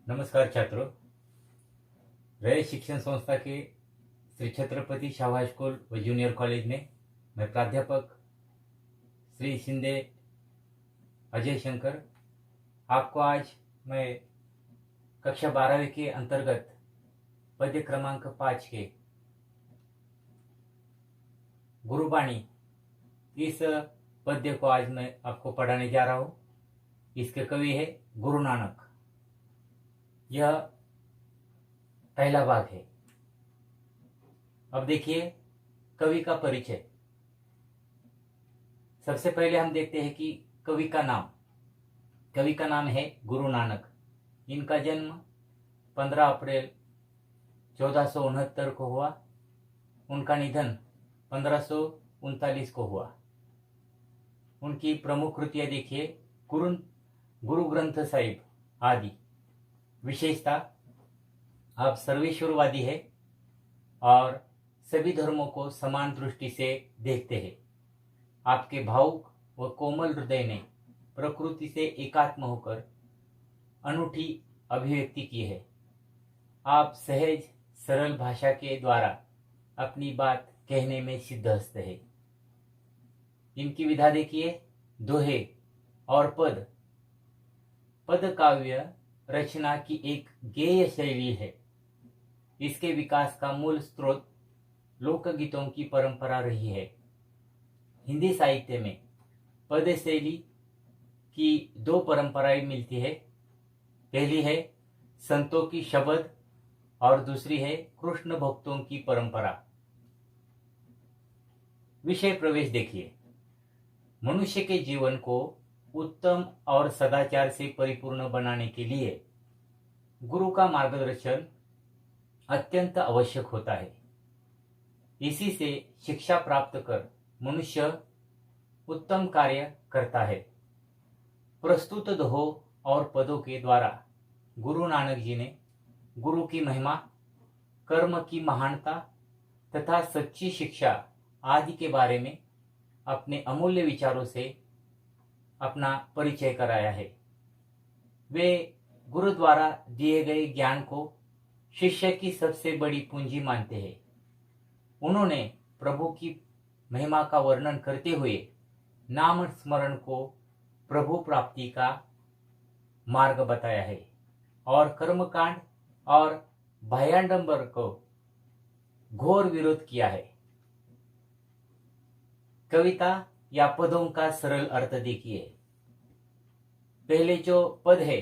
नमस्कार छात्रों। रय शिक्षण संस्था के श्री छत्रपति शाहू स्कूल व जूनियर कॉलेज में मैं प्राध्यापक श्री शिंदे अजय शंकर आपको आज मैं कक्षा 12वीं के अंतर्गत पद्य क्रमांक 5 के गुरुबाणी इस पद्य को आज मैं आपको पढ़ाने जा रहा हूँ। इसके कवि है गुरु नानक। यह पहला भाग है। अब देखिए कवि का परिचय। सबसे पहले हम देखते हैं कि कवि का नाम। कवि का नाम है गुरु नानक। इनका जन्म 15 अप्रैल 1469 को हुआ। उनका निधन 1539 को हुआ। उनकी प्रमुख कृतियां देखिए, गुरु ग्रंथ साहिब आदि। विशेषता, आप सर्वेश्वरवादी है और सभी धर्मों को समान दृष्टि से देखते हैं। आपके भावुक व कोमल हृदय ने प्रकृति से एकात्म होकर अनूठी अभिव्यक्ति की है। आप सहज सरल भाषा के द्वारा अपनी बात कहने में सिद्धहस्त है। इनकी विधा देखिए, दोहे और पद काव्य रचना की एक गेय शैली है। इसके विकास का मूल स्रोत लोकगीतों की परंपरा रही है। हिंदी साहित्य में पद शैली की दो परंपराएं मिलती है। पहली है संतों की शब्द और दूसरी है कृष्ण भक्तों की परंपरा। विषय प्रवेश देखिए। मनुष्य के जीवन को उत्तम और सदाचार से परिपूर्ण बनाने के लिए गुरु का मार्गदर्शन अत्यंत आवश्यक होता है। इसी से शिक्षा प्राप्त कर मनुष्य उत्तम कार्य करता है। प्रस्तुत दोहों और पदों के द्वारा गुरु नानक जी ने गुरु की महिमा, कर्म की महानता तथा सच्ची शिक्षा आदि के बारे में अपने अमूल्य विचारों से अपना परिचय कराया है। वे गुरु द्वारा दिए गए ज्ञान को शिष्य की सबसे बड़ी पूंजी मानते हैं। उन्होंने प्रभु की महिमा का वर्णन करते हुए नाम स्मरण को प्रभु प्राप्ति का मार्ग बताया है और कर्मकांड और बाह्याडंबर को घोर विरोध किया है। कविता या पदों का सरल अर्थ देखिए। पहले जो पद है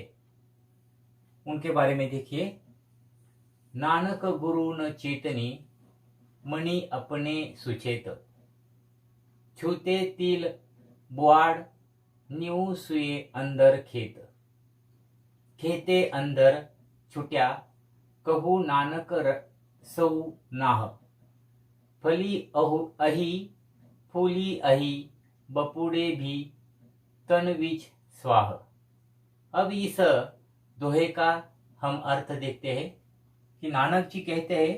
उनके बारे में देखिए। नानक गुरु न चेतनी, मणि अपने सुचेत। छूते तिल बुआड़, न्यू सुए अंदर खेत। खेते अंदर छुट्या, कहू नानक सौ नाह। फली अही, फूली अही, बपुड़े भी तन बीच स्वाह। अब इस दोहे का हम अर्थ देखते हैं कि नानक जी कहते हैं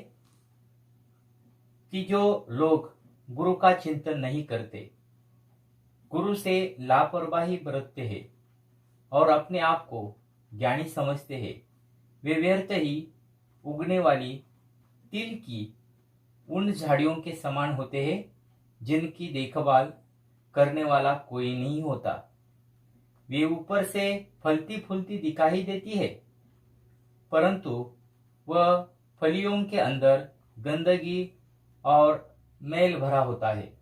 कि जो लोग गुरु का चिंतन नहीं करते, गुरु से लापरवाही बरतते हैं और अपने आप को ज्ञानी समझते हैं, वे व्यर्थ ही उगने वाली तिल की उन झाड़ियों के समान होते हैं जिनकी देखभाल करने वाला कोई नहीं होता। वे ऊपर से फलती फूलती दिखाई देती है, परंतु वह फलियों के अंदर गंदगी और मैल भरा होता है।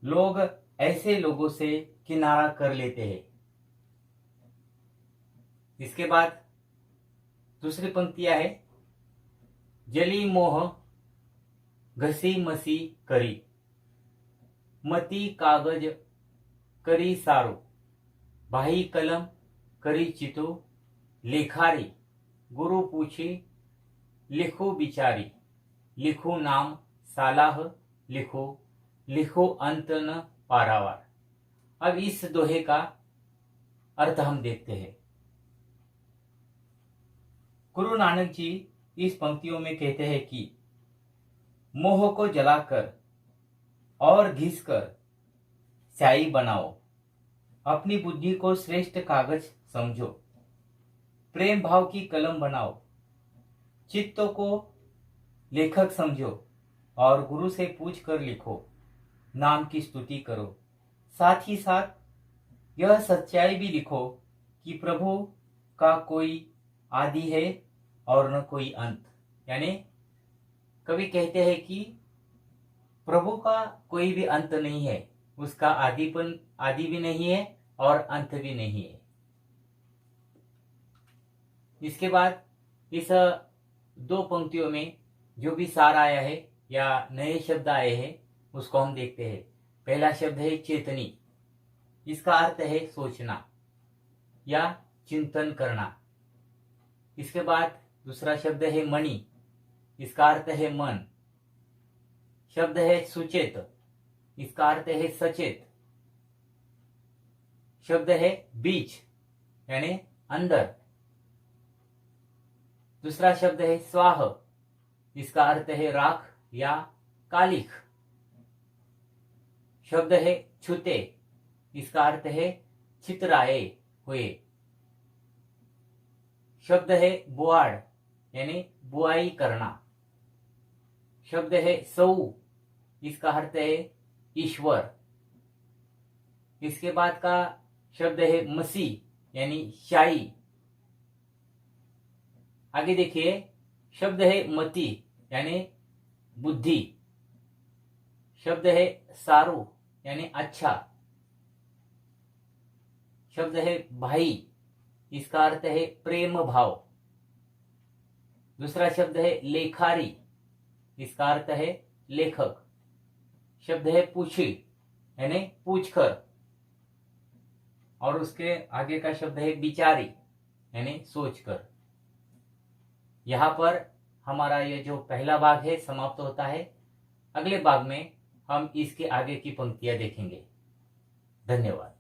लोग ऐसे लोगों से किनारा कर लेते हैं। इसके बाद दूसरी पंक्तियां है। जली मोह घसी मसी करी, मती कागज करी सारो। भाई कलम करी चितो, लेखारी गुरु पूछी लिखो बिचारी। लिखो नाम सालाह, लिखो अंत न पारावार। अब इस दोहे का अर्थ हम देखते हैं। गुरु नानक जी इस पंक्तियों में कहते हैं कि मोह को जलाकर और घिसकर स्याही बनाओ। अपनी बुद्धि को श्रेष्ठ कागज समझो। प्रेम भाव की कलम बनाओ, चित्तों को लेखक समझो और गुरु से पूछ कर लिखो, नाम की स्तुति करो। साथ ही साथ यह सच्चाई भी लिखो कि प्रभु का कोई आदि है और न कोई अंत। यानी कवि कहते हैं कि प्रभु का कोई भी अंत नहीं है, उसका आदि भी नहीं है और अंत भी नहीं है। इसके बाद इस दो पंक्तियों में जो भी सार आया है या नए शब्द आए हैं उसको हम देखते हैं। पहला शब्द है चेतनी, इसका अर्थ है सोचना या चिंतन करना। इसके बाद दूसरा शब्द है मणि, इसका अर्थ है मन। शब्द है सुचेत, इसका अर्थ है सचेत। शब्द है बीज यानी अंदर। दूसरा शब्द है स्वाह, इसका अर्थ है राख या कालिख। शब्द है छुते, इसका अर्थ है छितराए हुए। शब्द है बुआड़ यानी बुआई करना। शब्द है सऊ, इसका अर्थ है ईश्वर। इसके बाद का शब्द है मसी यानी शाही। आगे देखिए, शब्द है मति यानी बुद्धि। शब्द है सारू यानी अच्छा। शब्द है भाई, इसका अर्थ है प्रेम भाव। दूसरा शब्द है लेखारी, इसका अर्थ है लेखक। शब्द है पूछी यानी पूछकर। और उसके आगे का शब्द है विचारी यानी सोचकर। यहाँ पर हमारा ये जो पहला भाग है समाप्त होता है। अगले भाग में हम इसके आगे की पंक्तियां देखेंगे। धन्यवाद।